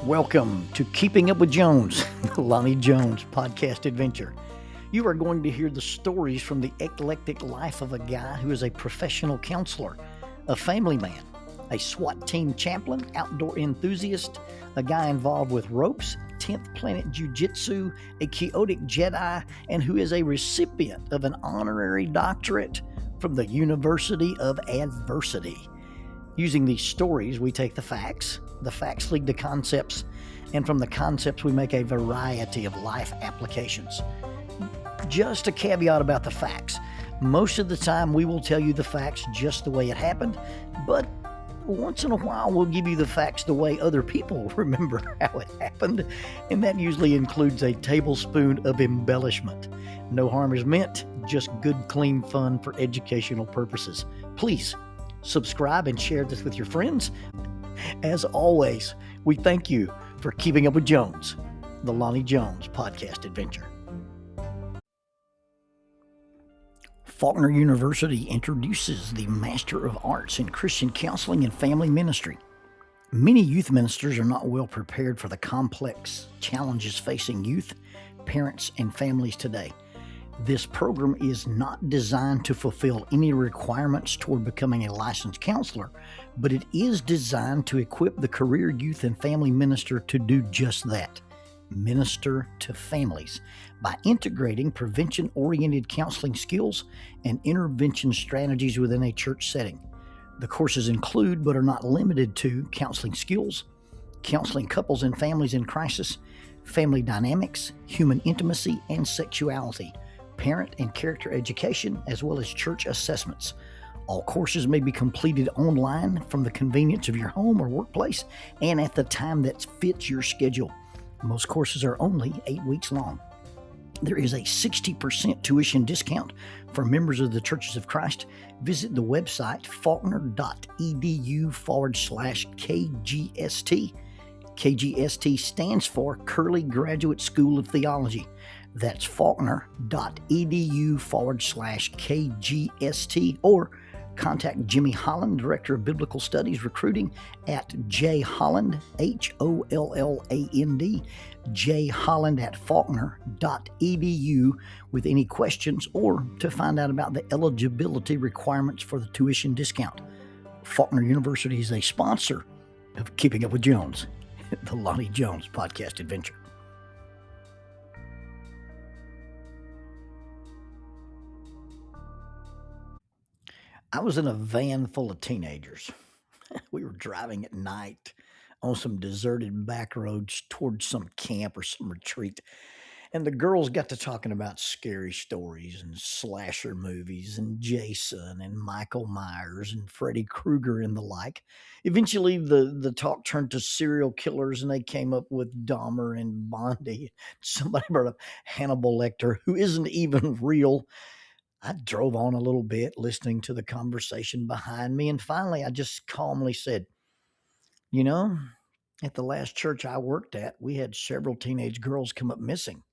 Welcome to Keeping Up with Jones, the Lonnie Jones podcast adventure. You are going to hear the stories from the eclectic life of a guy who is a professional counselor, a family man, a SWAT team chaplain, outdoor enthusiast, a guy involved with ropes, 10th Planet Jiu-Jitsu, a chaotic Jedi, and who is a recipient of an honorary doctorate from the University of Adversity. Using these stories, we take the facts lead to concepts, and from the concepts we make a variety of life applications. Just a caveat about the facts. Most of the time we will tell you the facts just the way it happened, but once in a while we'll give you the facts the way other people remember how it happened, and that usually includes a tablespoon of embellishment. No harm is meant, just good, clean fun for educational purposes. Please subscribe and share this with your friends. As always, we thank you for keeping up with Jones, the Lonnie Jones podcast adventure. Faulkner University introduces the Master of Arts in Christian Counseling and Family Ministry. Many youth ministers are not well prepared for the complex challenges facing youth, parents, and families today. This program is not designed to fulfill any requirements toward becoming a licensed counselor, but it is designed to equip the career youth and family minister to do just that, minister to families, by integrating prevention-oriented counseling skills and intervention strategies within a church setting. The courses include, but are not limited to, counseling skills, counseling couples and families in crisis, family dynamics, human intimacy and sexuality, parent and character education, as well as church assessments. All courses may be completed online from the convenience of your home or workplace and at the time that fits your schedule. Most courses are only 8 weeks long. There is a 60% tuition discount for members of the Churches of Christ. Visit the website faulkner.edu/KGST. KGST stands for Curley Graduate School of Theology. That's faulkner.edu/KGST, or contact Jimmy Holland, Director of Biblical Studies Recruiting, at jholland, HOLLAND, jholland@faulkner.edu with any questions or to find out about the eligibility requirements for the tuition discount. Faulkner University is a sponsor of Keeping Up with Jones, the Lonnie Jones podcast adventure. I was in a van full of teenagers. We were driving at night on some deserted back roads towards some camp or some retreat. And the girls got to talking about scary stories and slasher movies and Jason and Michael Myers and Freddy Krueger and the like. Eventually, the talk turned to serial killers, and they came up with Dahmer and Bondi. Somebody brought up Hannibal Lecter, who isn't even real. I drove on a little bit, listening to the conversation behind me, and finally I just calmly said, at the last church I worked at, we had several teenage girls come up missing.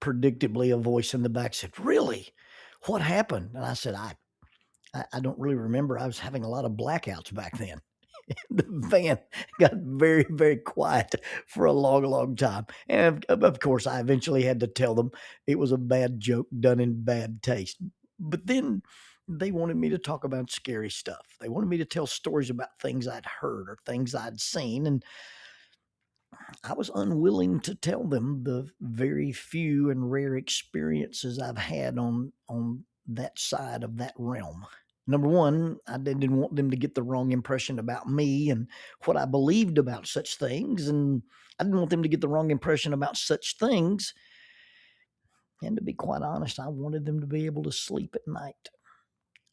Predictably, a voice in the back said, "Really? What happened?" And I said, I don't really remember. I was having a lot of blackouts back then. The van got very, very quiet for a long, long time. And of course, I eventually had to tell them it was a bad joke done in bad taste. But then they wanted me to talk about scary stuff. They wanted me to tell stories about things I'd heard or things I'd seen. And I was unwilling to tell them the very few and rare experiences I've had on that side of that realm. Number one, I didn't want them to get the wrong impression about me and what I believed about such things. And I didn't want them to get the wrong impression about such things. And to be quite honest, I wanted them to be able to sleep at night.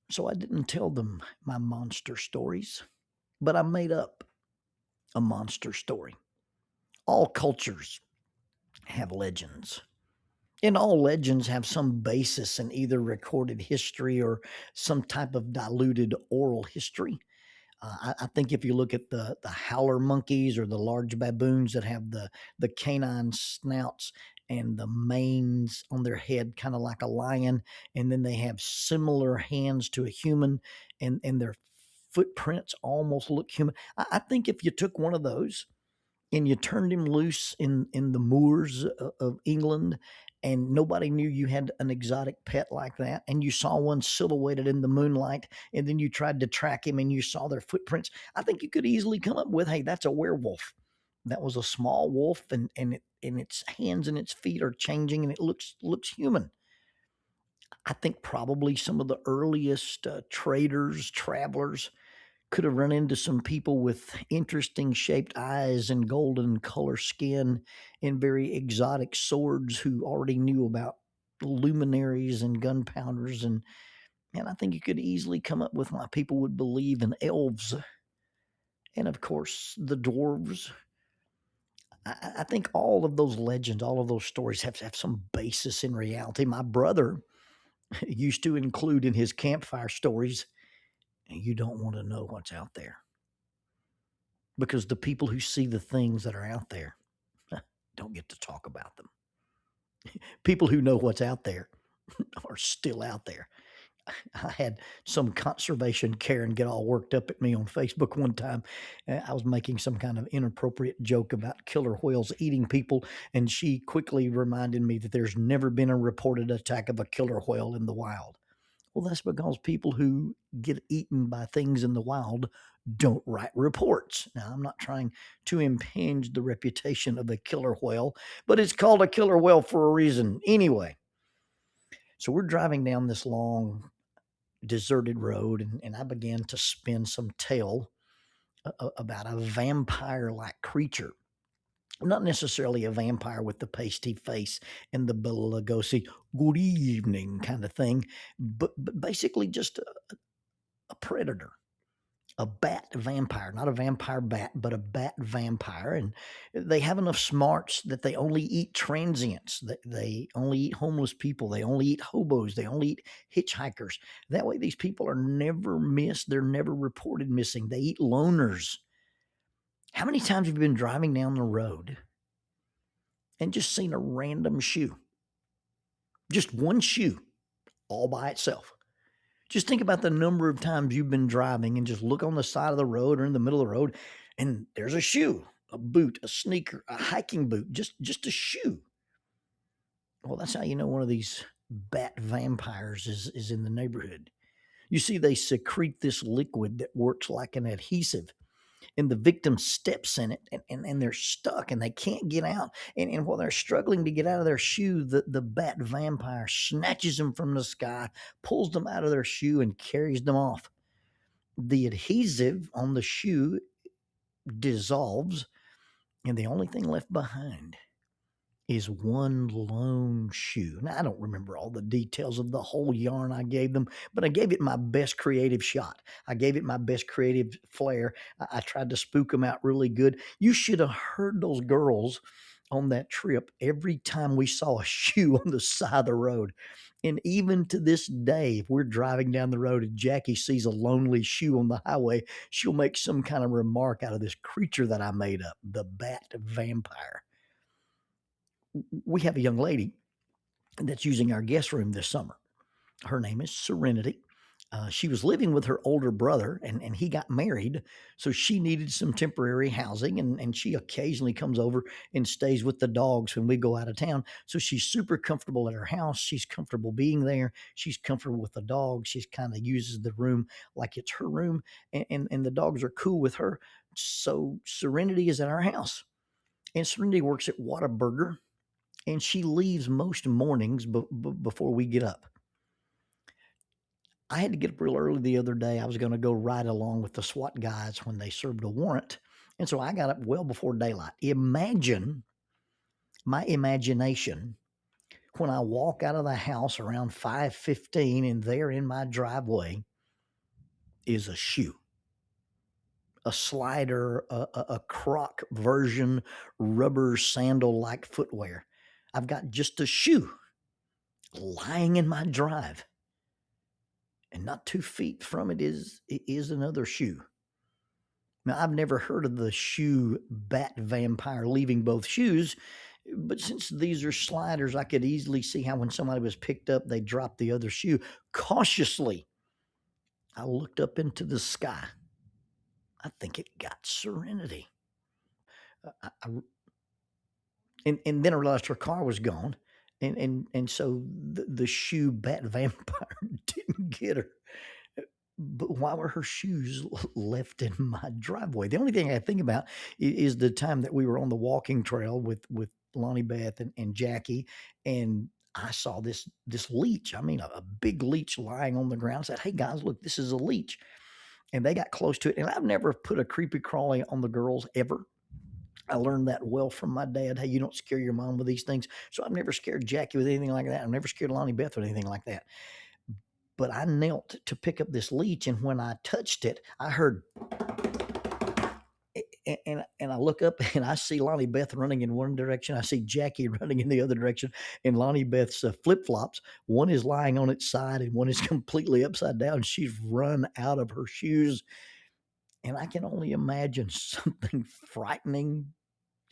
So I didn't tell them my monster stories, but I made up a monster story. All cultures have legends. And all legends have some basis in either recorded history or some type of diluted oral history. I think if you look at the howler monkeys or the large baboons that have the canine snouts and the manes on their head, kind of like a lion, and then they have similar hands to a human, and their footprints almost look human. I think if you took one of those and you turned him loose in the moors of England, and nobody knew you had an exotic pet like that, and you saw one silhouetted in the moonlight, and then you tried to track him and you saw their footprints, I think you could easily come up with, hey, that's a werewolf. That was a small wolf, and its hands and its feet are changing, and it looks human. I think probably some of the earliest traders, travelers, could have run into some people with interesting shaped eyes and golden color skin and very exotic swords who already knew about luminaries and gunpowders. And I think you could easily come up with why people would believe in elves and, of course, the dwarves. I think all of those legends, all of those stories have some basis in reality. My brother used to include in his campfire stories, you don't want to know what's out there, because the people who see the things that are out there don't get to talk about them. People who know what's out there are still out there. I had some conservation Karen get all worked up at me on Facebook one time. I was making some kind of inappropriate joke about killer whales eating people, and she quickly reminded me that there's never been a reported attack of a killer whale in the wild. Well, that's because people who get eaten by things in the wild don't write reports. Now, I'm not trying to impinge the reputation of a killer whale, but it's called a killer whale for a reason. Anyway, so we're driving down this long, deserted road, and I began to spin some tale about a vampire like creature. Not necessarily a vampire with the pasty face and the Bela Lugosi good evening kind of thing, but basically just a predator, a bat vampire, not a vampire bat, but a bat vampire. And they have enough smarts that they only eat transients. They only eat homeless people. They only eat hobos. They only eat hitchhikers. That way, these people are never missed. They're never reported missing. They eat loners. How many times have you been driving down the road and just seen a random shoe? Just one shoe all by itself. Just think about the number of times you've been driving and just look on the side of the road or in the middle of the road, and there's a shoe, a boot, a sneaker, a hiking boot, just a shoe. Well, that's how you know one of these bat vampires is in the neighborhood. You see, they secrete this liquid that works like an adhesive, and the victim steps in it, and they're stuck and they can't get out. And while they're struggling to get out of their shoe, the bat vampire snatches them from the sky, pulls them out of their shoe, and carries them off. The adhesive on the shoe dissolves, and the only thing left behind is one lone shoe. Now, I don't remember all the details of the whole yarn I gave them, but I gave it my best creative shot. I gave it my best creative flair. I tried to spook them out really good. You should have heard those girls on that trip every time we saw a shoe on the side of the road. And even to this day, if we're driving down the road and Jackie sees a lonely shoe on the highway, she'll make some kind of remark out of this creature that I made up, the bat vampire. We have a young lady that's using our guest room this summer. Her name is Serenity. She was living with her older brother, and he got married, so she needed some temporary housing, and she occasionally comes over and stays with the dogs when we go out of town. So she's super comfortable at her house. She's comfortable being there. She's comfortable with the dogs. She kind of uses the room like it's her room, and the dogs are cool with her. So Serenity is at our house, and Serenity works at Whataburger, and she leaves most mornings before we get up. I had to get up real early the other day. I was going to go ride along with the SWAT guys when they served a warrant. And so I got up well before daylight. Imagine my imagination when I walk out of the house around 5:15 and there in my driveway is a shoe, a slider, a croc version, rubber sandal-like footwear. I've got just a shoe lying in my drive. And not 2 feet from it is another shoe. Now, I've never heard of the shoe bat vampire leaving both shoes, but since these are sliders, I could easily see how when somebody was picked up, they dropped the other shoe. Cautiously, I looked up into the sky. I think it got Serenity. I and then I realized her car was gone, and so the shoe bat vampire didn't get her. But why were her shoes left in my driveway? The only thing I think about is the time that we were on the walking trail with Lonnie Beth and Jackie, and I saw this leech. I mean, a big leech lying on the ground. I said, "Hey guys, look, this is a leech." And they got close to it. And I've never put a creepy crawly on the girls ever. I learned that well from my dad. Hey, you don't scare your mom with these things. So I've never scared Jackie with anything like that. I've never scared Lonnie Beth with anything like that. But I knelt to pick up this leech, and when I touched it, I heard, and I look up and I see Lonnie Beth running in one direction. I see Jackie running in the other direction, and Lonnie Beth's flip flops. One is lying on its side, and one is completely upside down. She's run out of her shoes, and I can only imagine something frightening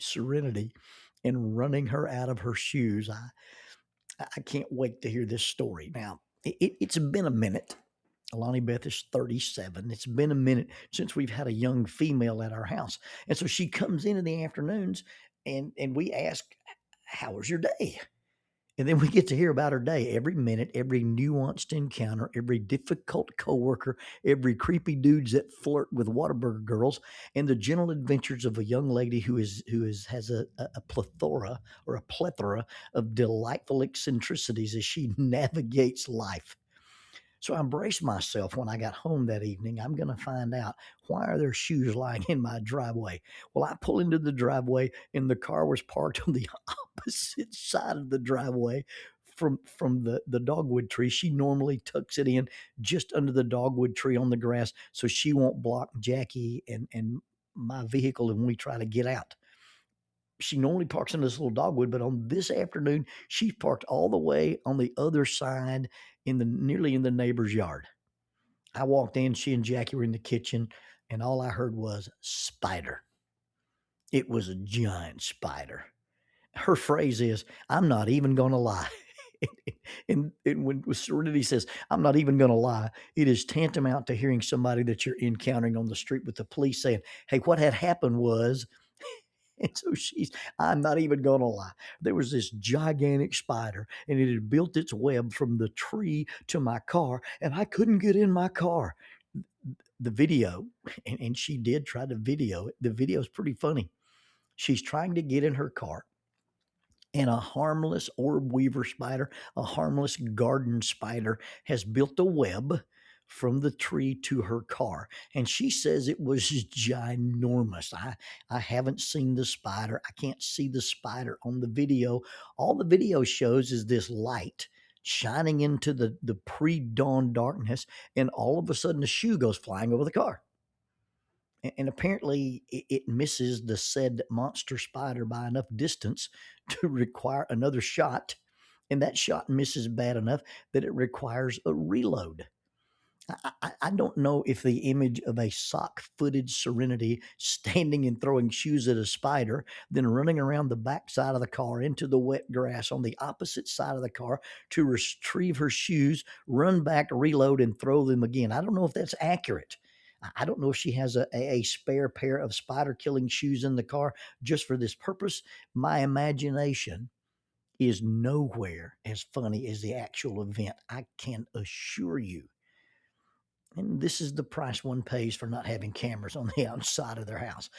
Serenity and running her out of her shoes. I can't wait to hear this story. Now, it's been a minute. Lonnie Beth is 37. It's been a minute since we've had a young female at our house. And so she comes in the afternoons, and we ask, "How was your day?" And then we get to hear about her day every minute, every nuanced encounter, every difficult coworker, every creepy dudes that flirt with Whataburger girls, and the gentle adventures of a young lady has a plethora or a plethora of delightful eccentricities as she navigates life. So I embraced myself when I got home that evening. I'm going to find out, why are there shoes lying in my driveway? Well, I pull into the driveway, and the car was parked on the opposite side of the driveway from the dogwood tree. She normally tucks it in just under the dogwood tree on the grass so she won't block Jackie and my vehicle when we try to get out. She normally parks in this little dogwood, but on this afternoon, she parked all the way on the other side nearly in the neighbor's yard. I walked in, she and Jackie were in the kitchen, and all I heard was spider. It was a giant spider. Her phrase is, "I'm not even going to lie." And when Serenity says, "I'm not even going to lie," it is tantamount to hearing somebody that you're encountering on the street with the police saying, "Hey, what had happened was," and so I'm not even going to lie. There was this gigantic spider, and it had built its web from the tree to my car, and I couldn't get in my car. The video, and she did try to video it. The video is pretty funny. She's trying to get in her car, and a harmless orb weaver spider, a harmless garden spider, has built a web from the tree to her car. And she says it was ginormous. I haven't seen the spider. I can't see the spider on the video. All the video shows is this light shining into the pre-dawn darkness, and all of a sudden a shoe goes flying over the car. And apparently it misses the said monster spider by enough distance to require another shot, and that shot misses bad enough that it requires a reload. I don't know if the image of a sock-footed Serenity standing and throwing shoes at a spider, then running around the back side of the car into the wet grass on the opposite side of the car to retrieve her shoes, run back, reload, and throw them again. I don't know if that's accurate. I don't know if she has a spare pair of spider-killing shoes in the car just for this purpose. My imagination is nowhere as funny as the actual event, I can assure you. And this is the price one pays for not having cameras on the outside of their house.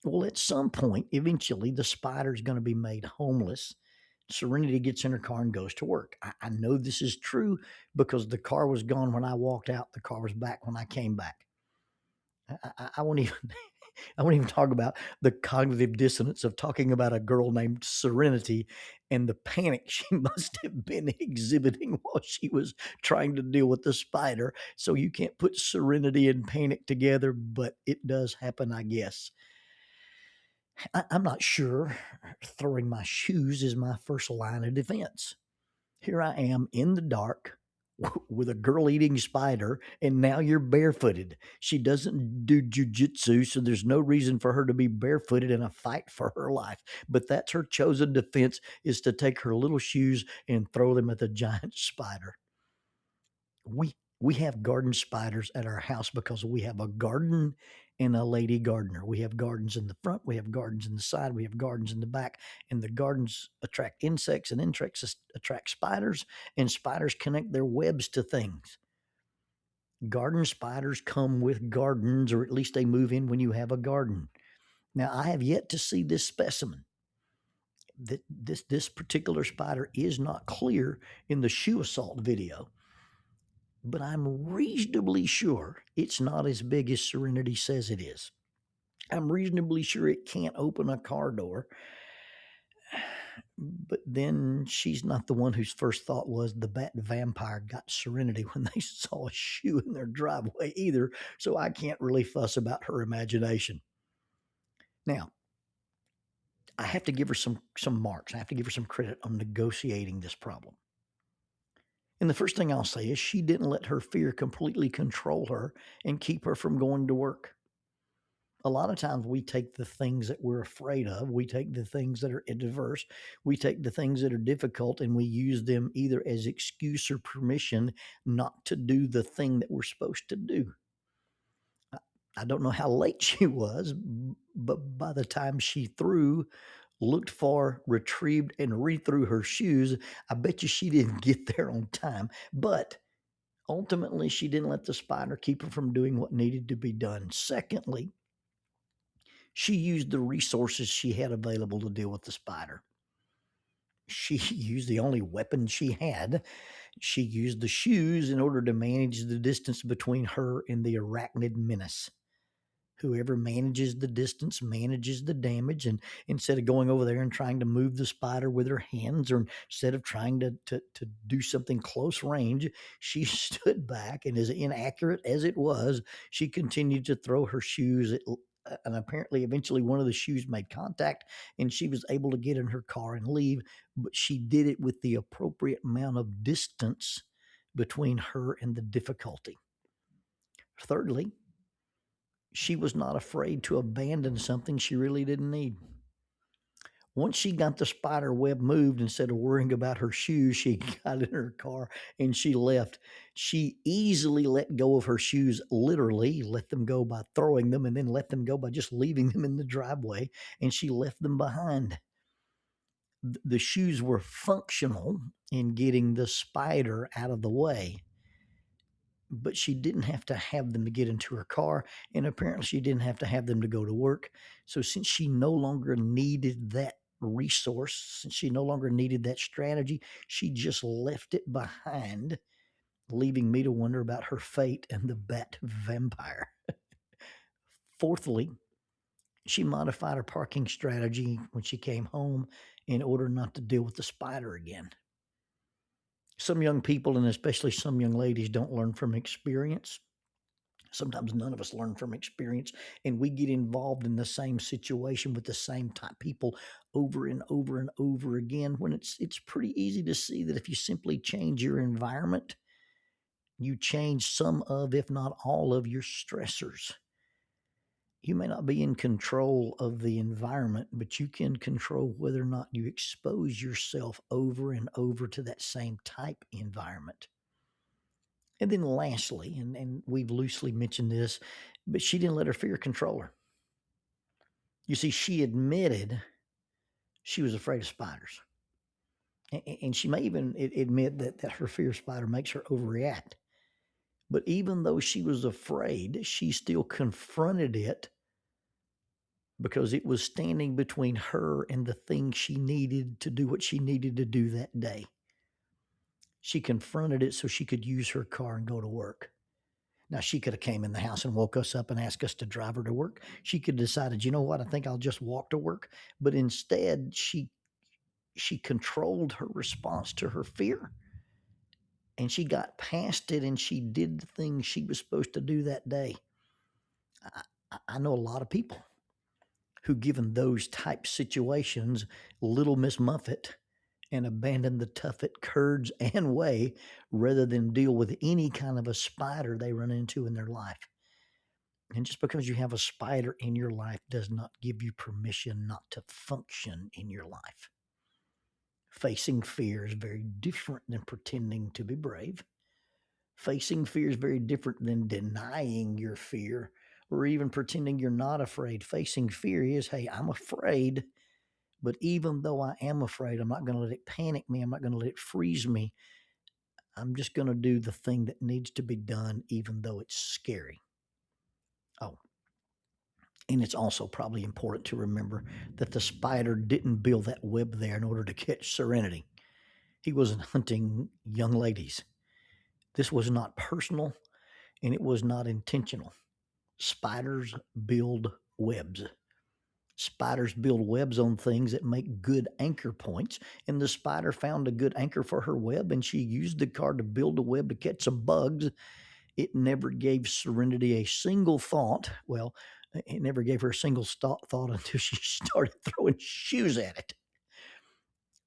Well, at some point, eventually, the spider is going to be made homeless. Serenity gets in her car and goes to work. I know this is true because the car was gone when I walked out. The car was back when I came back. I won't even I won't even talk about the cognitive dissonance of talking about a girl named Serenity and the panic she must have been exhibiting while she was trying to deal with the spider. So you can't put serenity and panic together, but it does happen, I guess. I'm not sure throwing my shoes is my first line of defense. Here I am in the dark with a girl eating spider, and now you're barefooted. She doesn't do jujitsu, so there's no reason for her to be barefooted in a fight for her life. But that's her chosen defense, is to take her little shoes and throw them at the giant spider. We have garden spiders at our house because we have a garden and a lady gardener. We have gardens in the front, we have gardens in the side, we have gardens in the back, and the gardens attract insects, and insects attract spiders, and spiders connect their webs to things. Garden spiders come with gardens, or at least they move in when you have a garden. Now, I have yet to see this specimen. This particular spider is not clear in the shoe assault video, but I'm reasonably sure it's not as big as Serenity says it is. I'm reasonably sure it can't open a car door. But then she's not the one whose first thought was the bat vampire got Serenity when they saw a shoe in their driveway either, so I can't really fuss about her imagination. Now, I have to give her some marks. I have to give her some credit on negotiating this problem. And the first thing I'll say is she didn't let her fear completely control her and keep her from going to work. A lot of times we take the things that we're afraid of, we take the things that are adverse, we take the things that are difficult, and we use them either as excuse or permission not to do the thing that we're supposed to do. I don't know how late she was, but by the time she threw, looked for, retrieved, and re-threw her shoes, I bet you she didn't get there on time. But ultimately, she didn't let the spider keep her from doing what needed to be done. Secondly, she used the resources she had available to deal with the spider. She used the only weapon she had. She used the shoes in order to manage the distance between her and the arachnid menace. Whoever manages the distance manages the damage. And instead of going over there and trying to move the spider with her hands, or instead of trying to do something close range, she stood back, and as inaccurate as it was, she continued to throw her shoes at, and apparently eventually one of the shoes made contact and she was able to get in her car and leave, but she did it with the appropriate amount of distance between her and the difficulty. Thirdly, she was not afraid to abandon something she really didn't need. Once she got the spider web moved, instead of worrying about her shoes, she got in her car and she left. She easily let go of her shoes, literally let them go by throwing them, and then let them go by just leaving them in the driveway, and she left them behind. The shoes were functional in getting the spider out of the way, but she didn't have to have them to get into her car, and apparently she didn't have to have them to go to work. So since she no longer needed that resource, since she no longer needed that strategy, she just left it behind, leaving me to wonder about her fate and the bat vampire. Fourthly, she modified her parking strategy when she came home in order not to deal with the spider again. Some young people, and especially some young ladies, don't learn from experience. Sometimes none of us learn from experience, and we get involved in the same situation with the same type people over and over and over again, when it's pretty easy to see that if you simply change your environment, you change some of, if not all of, your stressors. You may not be in control of the environment, but you can control whether or not you expose yourself over and over to that same type environment. And then lastly, and we've loosely mentioned this, but she didn't let her fear control her. You see, she admitted she was afraid of spiders. And she may even admit that her fear of spider makes her overreact. But even though she was afraid, she still confronted it, because it was standing between her and the thing she needed to do what she needed to do that day. She confronted it so she could use her car and go to work. Now, she could have came in the house and woke us up and asked us to drive her to work. She could have decided, you know what, I think I'll just walk to work. But instead, she controlled her response to her fear, and she got past it, and she did the things she was supposed to do that day. I know a lot of people who, given those type situations, Little Miss Muffet and abandon the tuffet, courage, and way rather than deal with any kind of a spider they run into in their life. And just because you have a spider in your life does not give you permission not to function in your life. Facing fear is very different than pretending to be brave. Facing fear is very different than denying your fear or even pretending you're not afraid. Facing fear is, hey, I'm afraid, but even though I am afraid, I'm not going to let it panic me. I'm not going to let it freeze me. I'm just going to do the thing that needs to be done, even though it's scary. Oh, and it's also probably important to remember that the spider didn't build that web there in order to catch Serenity. He wasn't hunting young ladies. This was not personal, and it was not intentional. Spiders build webs. Spiders build webs on things that make good anchor points, and the spider found a good anchor for her web, and she used the card to build a web to catch some bugs. It never gave Serenity a single thought. Well, it never gave her a single thought until she started throwing shoes at it.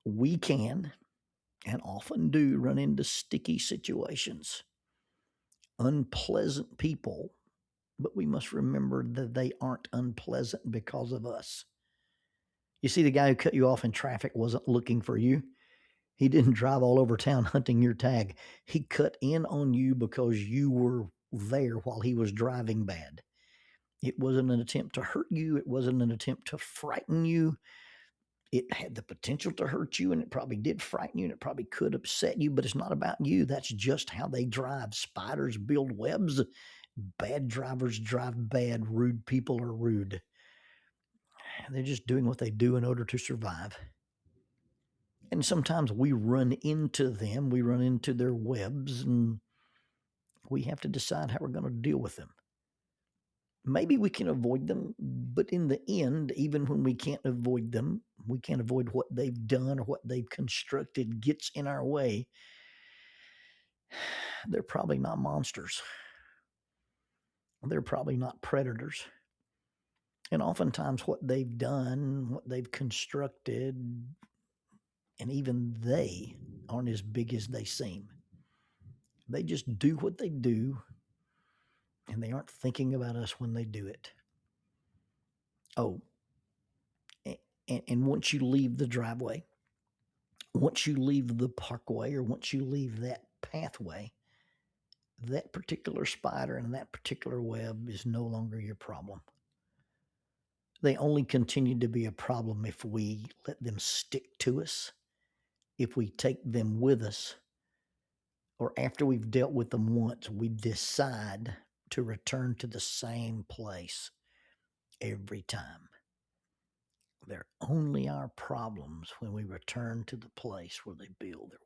We can, and often do, run into sticky situations, unpleasant people, but we must remember that they aren't unpleasant because of us. You see, the guy who cut you off in traffic wasn't looking for you. He didn't drive all over town hunting your tag. He cut in on you because you were there while he was driving bad. It wasn't an attempt to hurt you. It wasn't an attempt to frighten you. It had the potential to hurt you, and it probably did frighten you, and it probably could upset you, but it's not about you. That's just how they drive. Spiders build webs. Bad drivers drive bad. Rude people are rude. They're just doing what they do in order to survive. And sometimes we run into them, we run into their webs, and we have to decide how we're going to deal with them. Maybe we can avoid them, but in the end, even when we can't avoid them, we can't avoid what they've done or what they've constructed gets in our way. They're probably not monsters. They're probably not predators. And oftentimes, what they've done, what they've constructed, and even they aren't as big as they seem. They just do what they do, and they aren't thinking about us when they do it. Oh, and once you leave the driveway, once you leave the parkway, or once you leave that pathway, that particular spider and that particular web is no longer your problem. They only continue to be a problem if we let them stick to us, if we take them with us, or after we've dealt with them once, we decide to return to the same place every time. They're only our problems when we return to the place where they build their